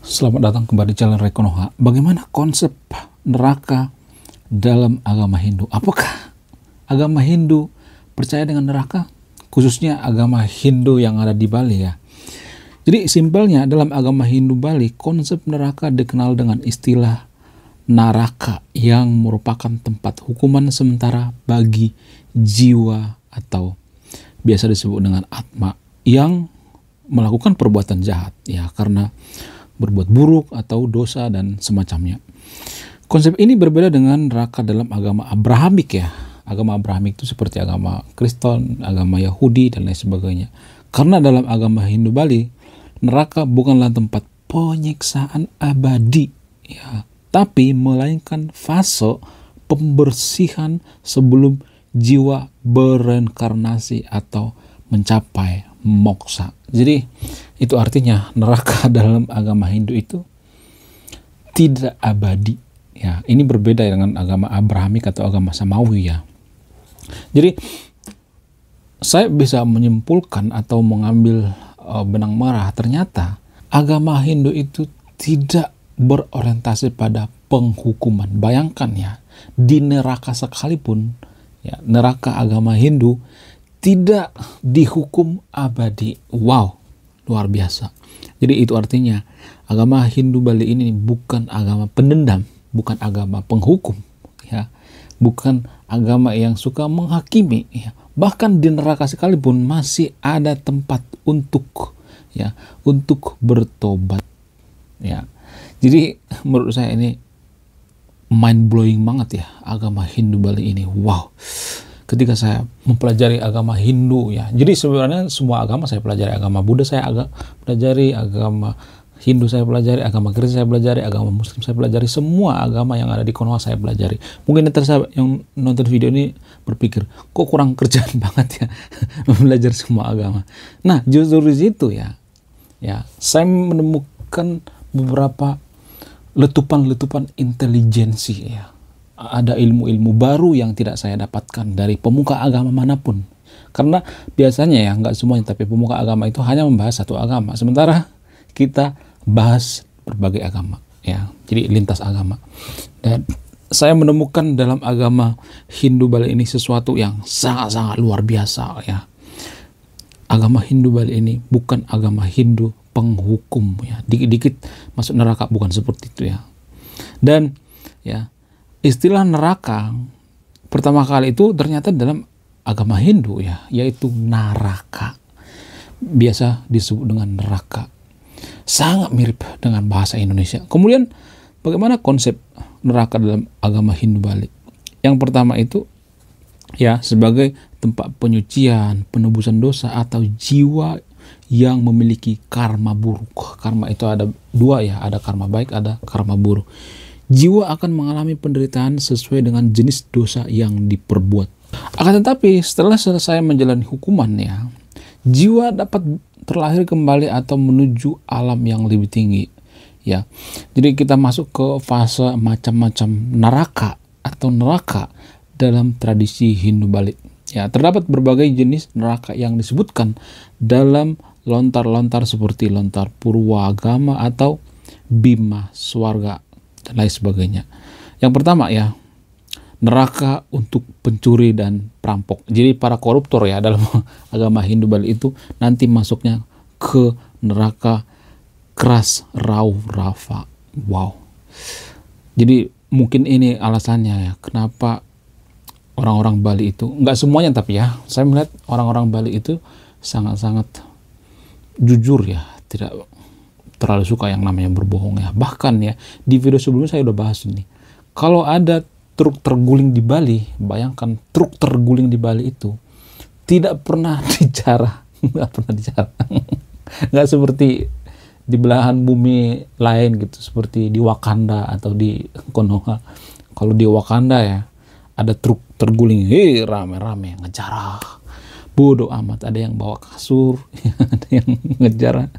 Selamat datang kembali di channel Rekonoha. Bagaimana konsep neraka dalam agama Hindu? Apakah agama Hindu percaya dengan neraka? Khususnya agama Hindu yang ada di Bali ya. Jadi simpelnya dalam agama Hindu Bali, konsep neraka dikenal dengan istilah naraka yang merupakan tempat hukuman sementara bagi jiwa atau biasa disebut dengan atma yang melakukan perbuatan jahat ya, karena berbuat buruk atau dosa dan semacamnya. Konsep ini berbeda dengan neraka dalam agama Abrahamik ya. Agama Abrahamik itu seperti agama Kristen, agama Yahudi dan lain sebagainya. Karena dalam agama Hindu Bali, neraka bukanlah tempat penyiksaan abadi ya, tapi melainkan fase pembersihan sebelum jiwa bereinkarnasi atau mencapai moksa. Jadi itu artinya neraka dalam agama Hindu itu tidak abadi ya. Ini berbeda dengan agama Abrahamik atau agama Samawi ya. Jadi saya bisa menyimpulkan atau mengambil benang merah, ternyata agama Hindu itu tidak berorientasi pada penghukuman. Bayangkan ya, di neraka sekalipun ya, neraka agama Hindu tidak dihukum abadi. Wow, luar biasa. Jadi itu artinya agama Hindu Bali ini bukan agama pendendam, bukan agama penghukum ya, bukan agama yang suka menghakimi ya. Bahkan di neraka sekalipun masih ada tempat untuk ya, untuk bertobat ya. Jadi menurut saya ini mind blowing banget ya agama Hindu Bali ini. Wow. Ketika saya mempelajari agama Hindu ya, jadi sebenarnya semua agama saya pelajari, agama Buddha saya pelajari, agama Hindu saya pelajari, agama Kristen saya pelajari, agama Muslim saya pelajari, semua agama yang ada di Konoha saya pelajari. Mungkin nanti yang nonton video ini berpikir, kok kurang kerjaan banget ya belajar semua agama. Nah justru di situ ya, saya menemukan beberapa letupan-letupan intelijensi ya. Ada ilmu-ilmu baru yang tidak saya dapatkan dari pemuka agama manapun. Karena biasanya ya, nggak semuanya, tapi pemuka agama itu hanya membahas satu agama. Sementara kita bahas berbagai agama ya. Jadi lintas agama. Dan saya menemukan dalam agama Hindu Bali ini sesuatu yang sangat-sangat luar biasa ya. Agama Hindu Bali ini bukan agama Hindu penghukum ya. Dikit-dikit masuk neraka, bukan seperti itu ya. Dan ya, istilah neraka pertama kali itu ternyata dalam agama Hindu ya, yaitu naraka. Biasa disebut dengan neraka. Sangat mirip dengan bahasa Indonesia. Kemudian bagaimana konsep neraka dalam agama Hindu Bali? Yang pertama itu ya, sebagai tempat penyucian, penebusan dosa atau jiwa yang memiliki karma buruk. Karma itu ada dua ya, ada karma baik, ada karma buruk. Jiwa akan mengalami penderitaan sesuai dengan jenis dosa yang diperbuat. Akan tetapi setelah selesai menjalani hukuman ya, jiwa dapat terlahir kembali atau menuju alam yang lebih tinggi ya. Jadi kita masuk ke fase macam-macam neraka atau neraka dalam tradisi Hindu Bali ya. Terdapat berbagai jenis neraka yang disebutkan dalam lontar-lontar seperti lontar Purwagama atau Bima Swarga dan lain sebagainya. Yang pertama ya, neraka untuk pencuri dan perampok. Jadi para koruptor ya dalam agama Hindu Bali itu nanti masuknya ke neraka keras Raurava. Wow. Jadi mungkin ini alasannya ya, kenapa orang-orang Bali itu, nggak semuanya tapi ya, saya melihat orang-orang Bali itu sangat-sangat jujur ya, tidak terlalu suka yang namanya berbohong ya. Bahkan ya, di video sebelumnya saya udah bahas ini. Kalau ada truk terguling di Bali, bayangkan truk terguling di Bali itu tidak pernah dijarah, nggak pernah dijarah. Nggak seperti di belahan bumi lain gitu, seperti di Wakanda atau di Konoha. Kalau di Wakanda ya, ada truk terguling, rame-rame ngejarah. Bodoh amat, ada yang bawa kasur, ada yang ngejarah.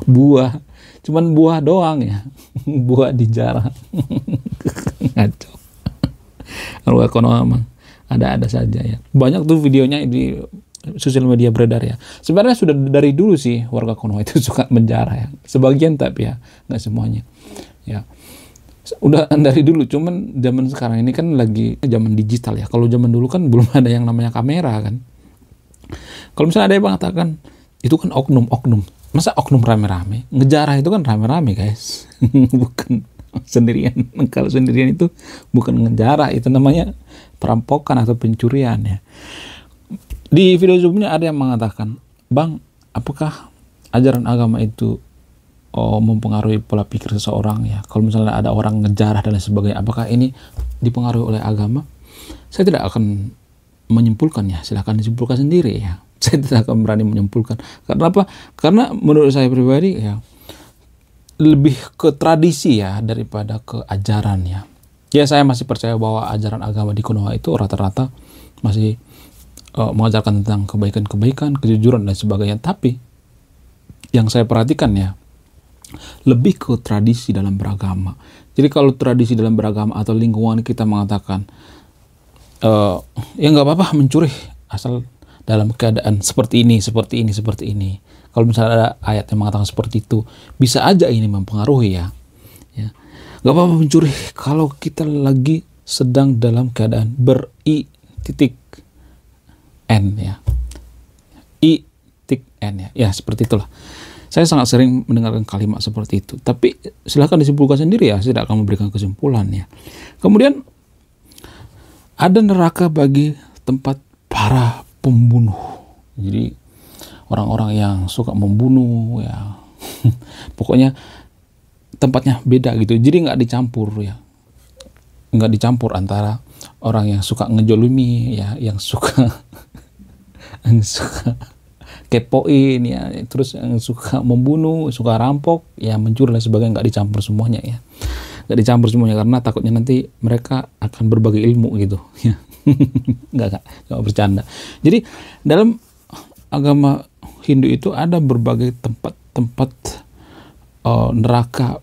Buah, cuman buah doang ya, buah dijarah. Ngaco. Kalau Konoha mah ada saja ya. Banyak tuh videonya di sosial media beredar ya. Sebenarnya sudah dari dulu sih warga Konoha itu suka menjarah ya. Sebagian tapi ya, nggak semuanya. Ya. Udah dari dulu, cuman zaman sekarang ini kan lagi zaman digital ya. Kalau zaman dulu kan belum ada yang namanya kamera kan. Kalau misalnya ada yang mengatakan itu kan oknum-oknum. Masa oknum rame-rame? Ngejarah itu kan rame-rame guys. Bukan sendirian. Kalau sendirian itu bukan ngejarah, itu namanya perampokan atau pencurian ya. Di video sebelumnya ada yang mengatakan, Bang, apakah ajaran agama itu mempengaruhi pola pikir seseorang ya? Kalau misalnya ada orang ngejarah dan lain sebagainya, apakah ini dipengaruhi oleh agama? Saya tidak akan menyimpulkan ya, silahkan disimpulkan sendiri ya. Saya tidak akan berani menyimpulkan. Karena apa? Karena menurut saya pribadi ya, lebih ke tradisi ya daripada ke ajaran ya. Ya saya masih percaya bahwa ajaran agama di Konoha itu rata-rata masih mengajarkan tentang kebaikan-kebaikan, kejujuran dan sebagainya. Tapi yang saya perhatikan ya, lebih ke tradisi dalam beragama. Jadi kalau tradisi dalam beragama atau lingkungan kita mengatakan ya nggak apa-apa mencuri asal dalam keadaan seperti ini. Kalau misalnya ada ayat yang mengatakan seperti itu, bisa aja ini mempengaruhi ya. Nggak apa-apa mencuri kalau kita lagi sedang dalam keadaan ber-I-N ya. I-N ya. Ya seperti itulah. Saya sangat sering mendengarkan kalimat seperti itu. Tapi silahkan disimpulkan sendiri ya. Saya tidak akan memberikan kesimpulan ya. Kemudian ada neraka bagi tempat para pembunuh. Jadi orang-orang yang suka membunuh ya. Pokoknya tempatnya beda gitu. Jadi nggak dicampur ya. Nggak dicampur antara orang yang suka ngejolimi ya, yang suka kepoin ya, terus yang suka membunuh, suka rampok ya, mencuri dan sebagainya. Nggak dicampur semuanya ya. Nggak dicampur semuanya karena takutnya nanti mereka akan berbagi ilmu gitu ya. nggak bercanda. Jadi dalam agama Hindu itu ada berbagai tempat-tempat neraka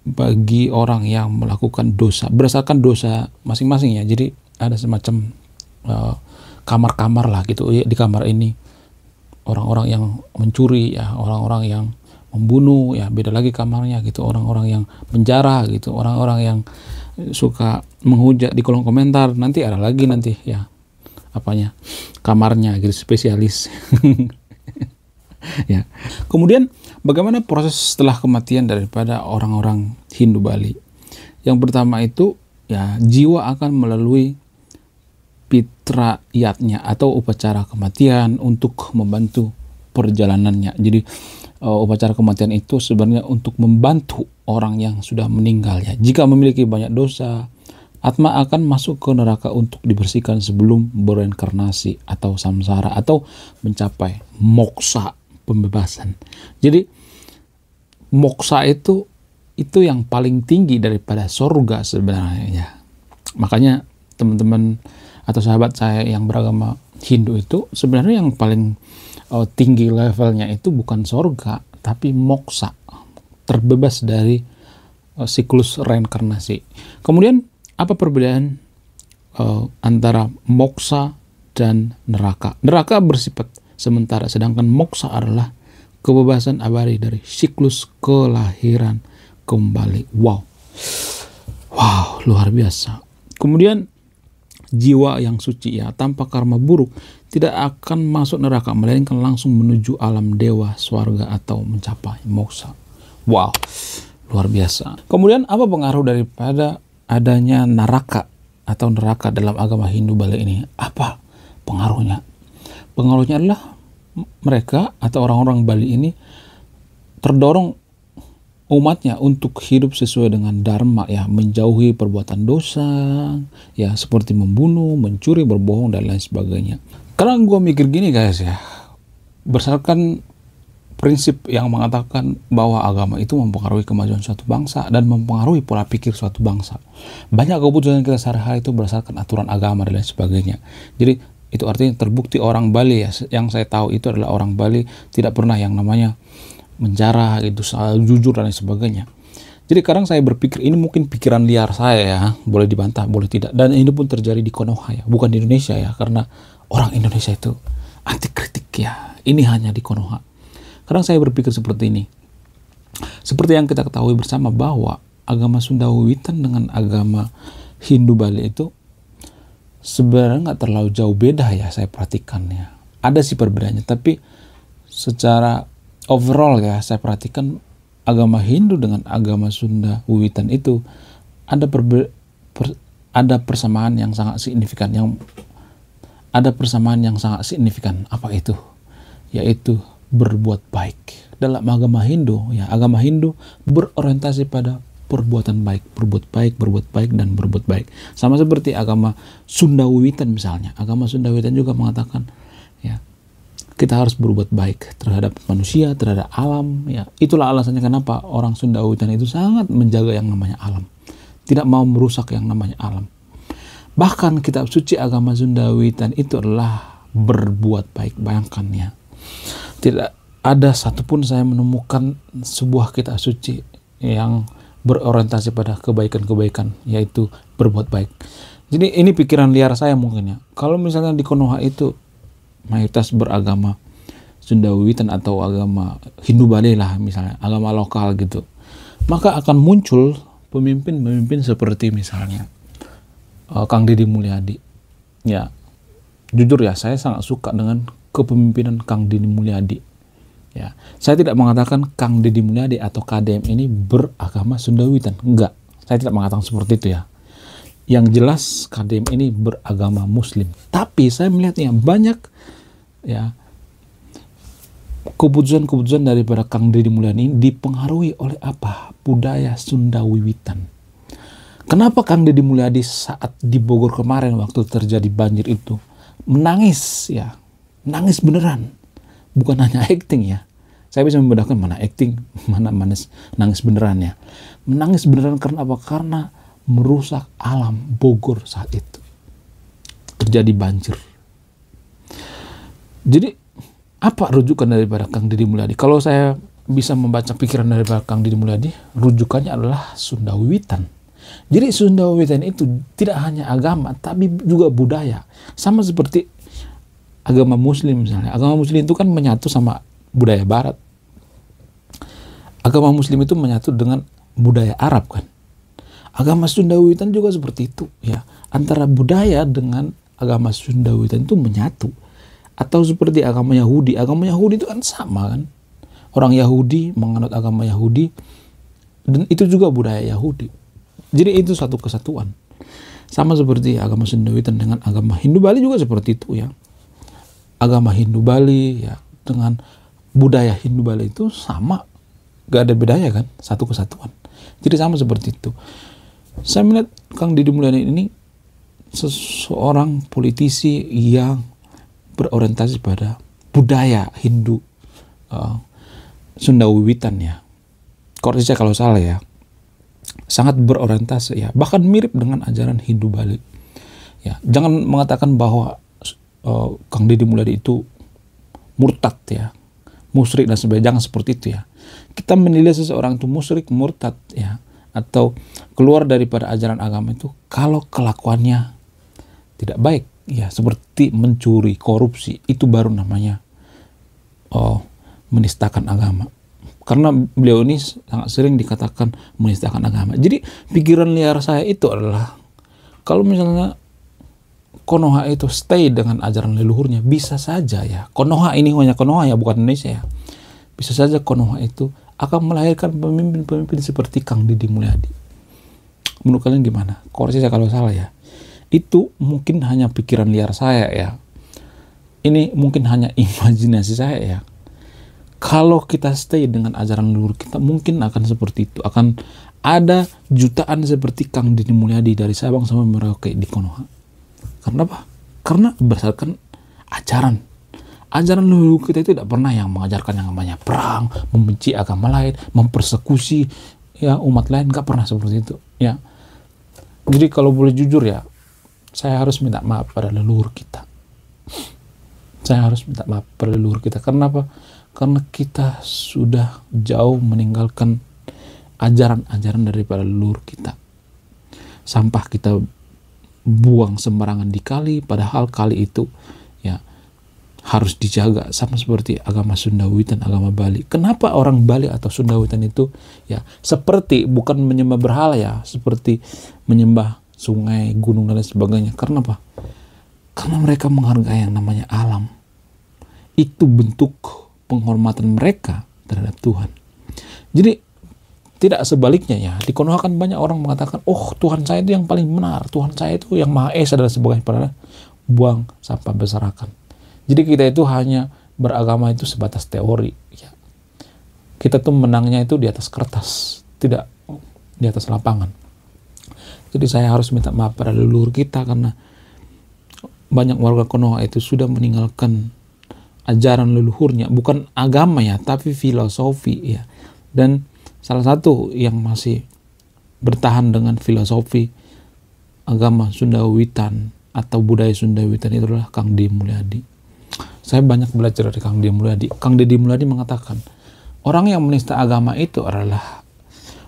bagi orang yang melakukan dosa berdasarkan dosa masing-masing ya. Jadi ada semacam kamar-kamar lah gitu. Di kamar ini orang-orang yang mencuri ya, orang-orang yang membunuh ya, beda lagi kamarnya gitu. Orang-orang yang menjarah gitu, orang-orang yang suka menghujat di kolom komentar, nanti ada lagi nanti ya apanya kamarnya gitu, spesialis. Ya. Kemudian bagaimana proses setelah kematian daripada orang-orang Hindu Bali? Yang pertama itu ya, jiwa akan melalui pitrayatnya atau upacara kematian untuk membantu perjalanannya. Jadi upacara kematian itu sebenarnya untuk membantu orang yang sudah meninggal ya. Jika memiliki banyak dosa, atma akan masuk ke neraka untuk dibersihkan sebelum bereinkarnasi atau samsara atau mencapai moksa, pembebasan. Jadi moksa itu yang paling tinggi daripada surga sebenarnya ya. Makanya teman-teman atau sahabat saya yang beragama Hindu itu sebenarnya yang paling tinggi levelnya itu bukan surga tapi moksa, terbebas dari siklus reinkarnasi. Kemudian apa perbedaan antara moksa dan neraka? Neraka bersifat sementara, sedangkan moksa adalah kebebasan abadi dari siklus kelahiran kembali. Wow, luar biasa. Kemudian jiwa yang suci ya, tanpa karma buruk, tidak akan masuk neraka, melainkan langsung menuju alam dewa, swarga atau mencapai moksa. Wow, luar biasa. Kemudian apa pengaruh daripada adanya neraka atau neraka dalam agama Hindu Bali ini? Apa pengaruhnya? Pengaruhnya adalah mereka atau orang-orang Bali ini terdorong umatnya untuk hidup sesuai dengan dharma ya, menjauhi perbuatan dosa ya, seperti membunuh, mencuri, berbohong dan lain sebagainya. Karena gue mikir gini guys ya, berdasarkan prinsip yang mengatakan bahwa agama itu mempengaruhi kemajuan suatu bangsa dan mempengaruhi pola pikir suatu bangsa. Banyak keputusan kita sehari-hari itu berdasarkan aturan agama dan lain sebagainya. Jadi itu artinya terbukti orang Bali ya, yang saya tahu itu adalah orang Bali tidak pernah yang namanya menjarah gitu, jujur dan lain sebagainya. Jadi kadang saya berpikir ini mungkin pikiran liar saya ya, boleh dibantah, boleh tidak. Dan ini pun terjadi di Konoha ya, bukan di Indonesia ya, karena orang Indonesia itu anti kritik ya. Ini hanya di Konoha. Kadang saya berpikir seperti ini. Seperti yang kita ketahui bersama bahwa agama Sunda Wiwitan dengan agama Hindu Bali itu sebenarnya nggak terlalu jauh beda ya, saya perhatikan ya. Ada sih perbedaannya, tapi secara overall ya saya perhatikan agama Hindu dengan agama Sunda Wiwitan itu ada persamaan yang sangat signifikan, Apa itu? Yaitu berbuat baik. Dalam agama Hindu ya, agama Hindu berorientasi pada perbuatan baik, berbuat baik dan berbuat baik. Sama seperti agama Sunda Wiwitan misalnya. Agama Sunda Wiwitan juga mengatakan ya, kita harus berbuat baik terhadap manusia, terhadap alam ya. Itulah alasannya kenapa orang Sunda Wiwitan itu sangat menjaga yang namanya alam. Tidak mau merusak yang namanya alam. Bahkan kitab suci agama Sunda Wiwitan itu adalah berbuat baik. Bayangkan ya. Tidak ada satupun saya menemukan sebuah kitab suci yang berorientasi pada kebaikan-kebaikan, yaitu berbuat baik. Jadi ini pikiran liar saya mungkin ya. Kalau misalnya di Konoha itu mayoritas beragama Sunda Wiwitan atau agama Hindu Bali lah misalnya, agama lokal gitu, maka akan muncul pemimpin-pemimpin seperti misalnya Kang Deddy Mulyadi. Ya, jujur ya, saya sangat suka dengan kepemimpinan Kang Deddy Mulyadi. Ya, saya tidak mengatakan Kang Deddy Mulyadi atau KDM ini beragama Sunda Wiwitan. Enggak, saya tidak mengatakan seperti itu ya. Yang jelas KDM ini beragama Muslim. Tapi saya melihatnya banyak ya keputusan-keputusan daripada Kang Deddy Mulyadi ini dipengaruhi oleh apa? Budaya Sunda Wiwitan. Kenapa Kang Deddy Mulyadi saat di Bogor kemarin waktu terjadi banjir itu menangis ya, nangis beneran, bukan hanya acting ya. Saya bisa membedakan mana acting, mana nangis beneran ya. Menangis beneran karena apa? Karena merusak alam Bogor saat itu. Terjadi banjir. Jadi apa rujukan daripada Kang Deddy Mulyadi? Kalau saya bisa membaca pikiran daripada Kang Deddy Mulyadi, rujukannya adalah Sunda Wiwitan. Jadi Sunda Wiwitan itu tidak hanya agama, tapi juga budaya. Sama seperti agama Muslim misalnya. Agama Muslim itu kan menyatu sama budaya Barat. Agama Muslim itu menyatu dengan budaya Arab kan. Agama Sunda Wiwitan juga seperti itu ya. Antara budaya dengan agama Sunda Wiwitan itu menyatu. Atau seperti agama Yahudi. Agama Yahudi itu kan sama kan. Orang Yahudi menganut agama Yahudi dan itu juga budaya Yahudi. Jadi itu satu kesatuan. Sama seperti agama Sunda Wiwitan dengan agama Hindu Bali juga seperti itu ya. Agama Hindu Bali ya dengan budaya Hindu Bali itu sama, gak ada bedanya kan, satu kesatuan. Jadi sama seperti itu. Saya melihat Kang Deddy Mulyadi ini seseorang politisi yang berorientasi pada budaya Hindu Sunda Wiwitan ya. Koreksi saya kalau salah ya. Sangat berorientasi ya, bahkan mirip dengan ajaran Hindu Bali. Ya, jangan mengatakan bahwa Kang Deddy Mulyadi itu murtad ya, musyrik dan sebagainya. Jangan seperti itu ya. Kita menilai seseorang itu musyrik, murtad ya, atau keluar daripada ajaran agama itu kalau kelakuannya tidak baik ya, seperti mencuri, korupsi, itu baru namanya menistakan agama. Karena beliau ini sangat sering dikatakan menistakan agama. Jadi pikiran liar saya itu adalah kalau misalnya Konoha itu stay dengan ajaran leluhurnya, bisa saja ya. Konoha ini hanya Konoha ya, bukan Indonesia ya. Bisa saja Konoha itu akan melahirkan pemimpin-pemimpin seperti Kang Deddy Mulyadi. Menurut kalian gimana? Koreksi saya kalau salah ya. Itu mungkin hanya pikiran liar saya ya. Ini mungkin hanya imajinasi saya ya. Kalau kita stay dengan ajaran leluhur kita, mungkin akan seperti itu. Akan ada jutaan seperti Kang Deddy Mulyadi dari Sabang sampai Merauke di Konoha. Karena apa? Karena berdasarkan ajaran. Ajaran leluhur kita itu tidak pernah yang mengajarkan yang namanya perang, membenci agama lain, mempersekusi ya umat lain, nggak pernah seperti itu. Ya. Jadi kalau boleh jujur ya, saya harus minta maaf pada leluhur kita. Saya harus minta maaf pada leluhur kita. Karena apa? Karena kita sudah jauh meninggalkan ajaran-ajaran daripada leluhur kita. Sampah kita buang sembarangan di kali, padahal kali itu ya harus dijaga, sama seperti agama Sundawitan, agama Bali. Kenapa orang Bali atau Sundawitan itu ya seperti bukan menyembah berhala ya, seperti menyembah sungai, gunung dan lain sebagainya. Karena apa? Karena mereka menghargai yang namanya alam. Itu bentuk penghormatan mereka terhadap Tuhan. Jadi tidak sebaliknya ya. Di Konoha kan banyak orang mengatakan, oh Tuhan saya itu yang paling benar, Tuhan saya itu yang Maha Esa dan sebagainya. Padahal buang sampah berserakan. Jadi kita itu hanya beragama itu sebatas teori. Ya. Kita tuh menangnya itu di atas kertas, tidak di atas lapangan. Jadi saya harus minta maaf pada leluhur kita karena banyak warga Konoha itu sudah meninggalkan ajaran leluhurnya, bukan agama ya, tapi filosofi ya. Dan salah satu yang masih bertahan dengan filosofi agama Sundawitan atau budaya Sundawitan itu adalah Kang Deddy Mulyadi. Saya banyak belajar dari Kang Deddy Mulyadi. Kang Deddy Mulyadi mengatakan, orang yang menista agama itu adalah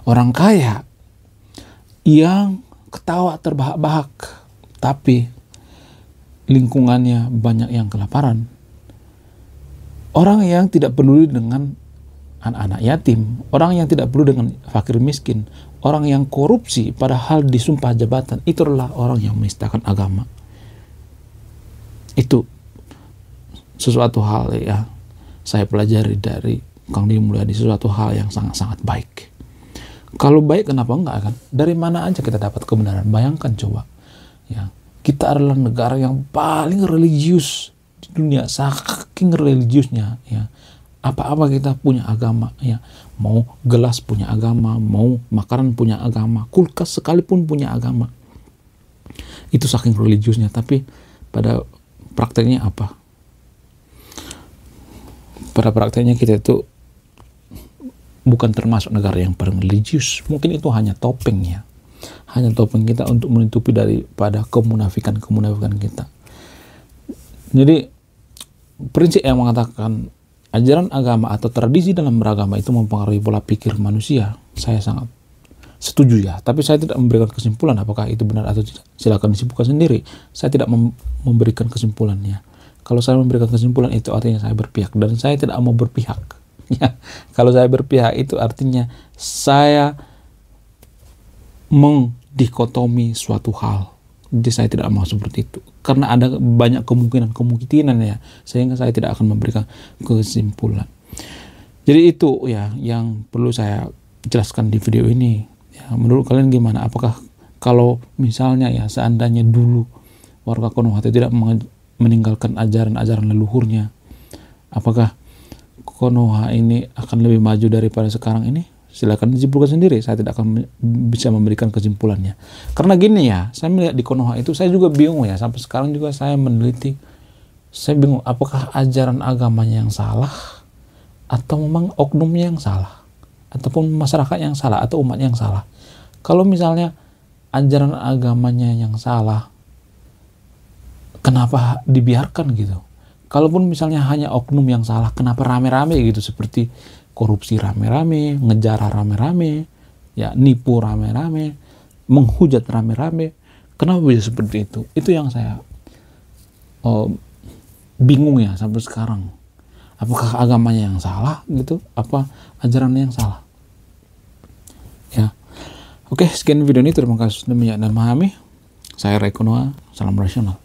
orang kaya yang ketawa terbahak-bahak, tapi lingkungannya banyak yang kelaparan. Orang yang tidak peduli dengan anak-anak yatim, orang yang tidak peduli dengan fakir miskin, orang yang korupsi padahal disumpah jabatan, itu adalah orang yang menistakan agama. Itu sesuatu hal ya saya pelajari dari Kang Deddy Mulyadi, sesuatu hal yang sangat-sangat baik. Kalau baik kenapa enggak kan? Dari mana aja kita dapat kebenaran? Bayangkan coba ya, kita adalah negara yang paling religius di dunia, saking religiusnya ya. Apa-apa kita punya agama ya, mau gelas punya agama, mau makanan punya agama, kulkas sekalipun punya agama. Itu saking religiusnya. Tapi pada prakteknya apa? Pada prakteknya kita itu bukan termasuk negara yang paling religius. Mungkin itu hanya topeng ya, hanya topeng kita untuk menutupi daripada kemunafikan kita. Jadi prinsip yang mengatakan ajaran agama atau tradisi dalam beragama itu mempengaruhi pola pikir manusia, saya sangat setuju ya. Tapi saya tidak memberikan kesimpulan apakah itu benar atau tidak. Silakan disimpulkan sendiri. Saya tidak memberikan kesimpulannya. Kalau saya memberikan kesimpulan itu artinya saya berpihak, dan saya tidak mau berpihak. Ya, kalau saya berpihak itu artinya saya mendikotomi suatu hal. Jadi saya tidak mau seperti itu. Karena ada banyak kemungkinan ya, sehingga saya tidak akan memberikan kesimpulan. Jadi itu ya yang perlu saya jelaskan di video ini. Ya, menurut kalian gimana? Apakah kalau misalnya ya seandainya dulu warga Konoha itu tidak meninggalkan ajaran-ajaran leluhurnya, apakah Konoha ini akan lebih maju daripada sekarang ini? Silakan disimpulkan sendiri. Saya tidak akan bisa memberikan kesimpulannya. Karena gini ya, saya melihat di Konoha itu saya juga bingung ya. Sampai sekarang juga saya meneliti. Saya bingung apakah ajaran agamanya yang salah atau memang oknumnya yang salah, ataupun masyarakat yang salah atau umat yang salah. Kalau misalnya ajaran agamanya yang salah, kenapa dibiarkan gitu? Kalaupun misalnya hanya oknum yang salah, kenapa rame-rame gitu, seperti korupsi rame-rame, ngejar rame-rame, ya nipu rame-rame, menghujat rame-rame. Kenapa bisa seperti itu? Itu yang saya bingung ya sampai sekarang. Apakah agamanya yang salah gitu? Apa ajarannya yang salah? Ya. Oke, sekian video ini. Terima kasih sudah menyaksikan dan memahami. Saya Ray Konoha. Salam rasional.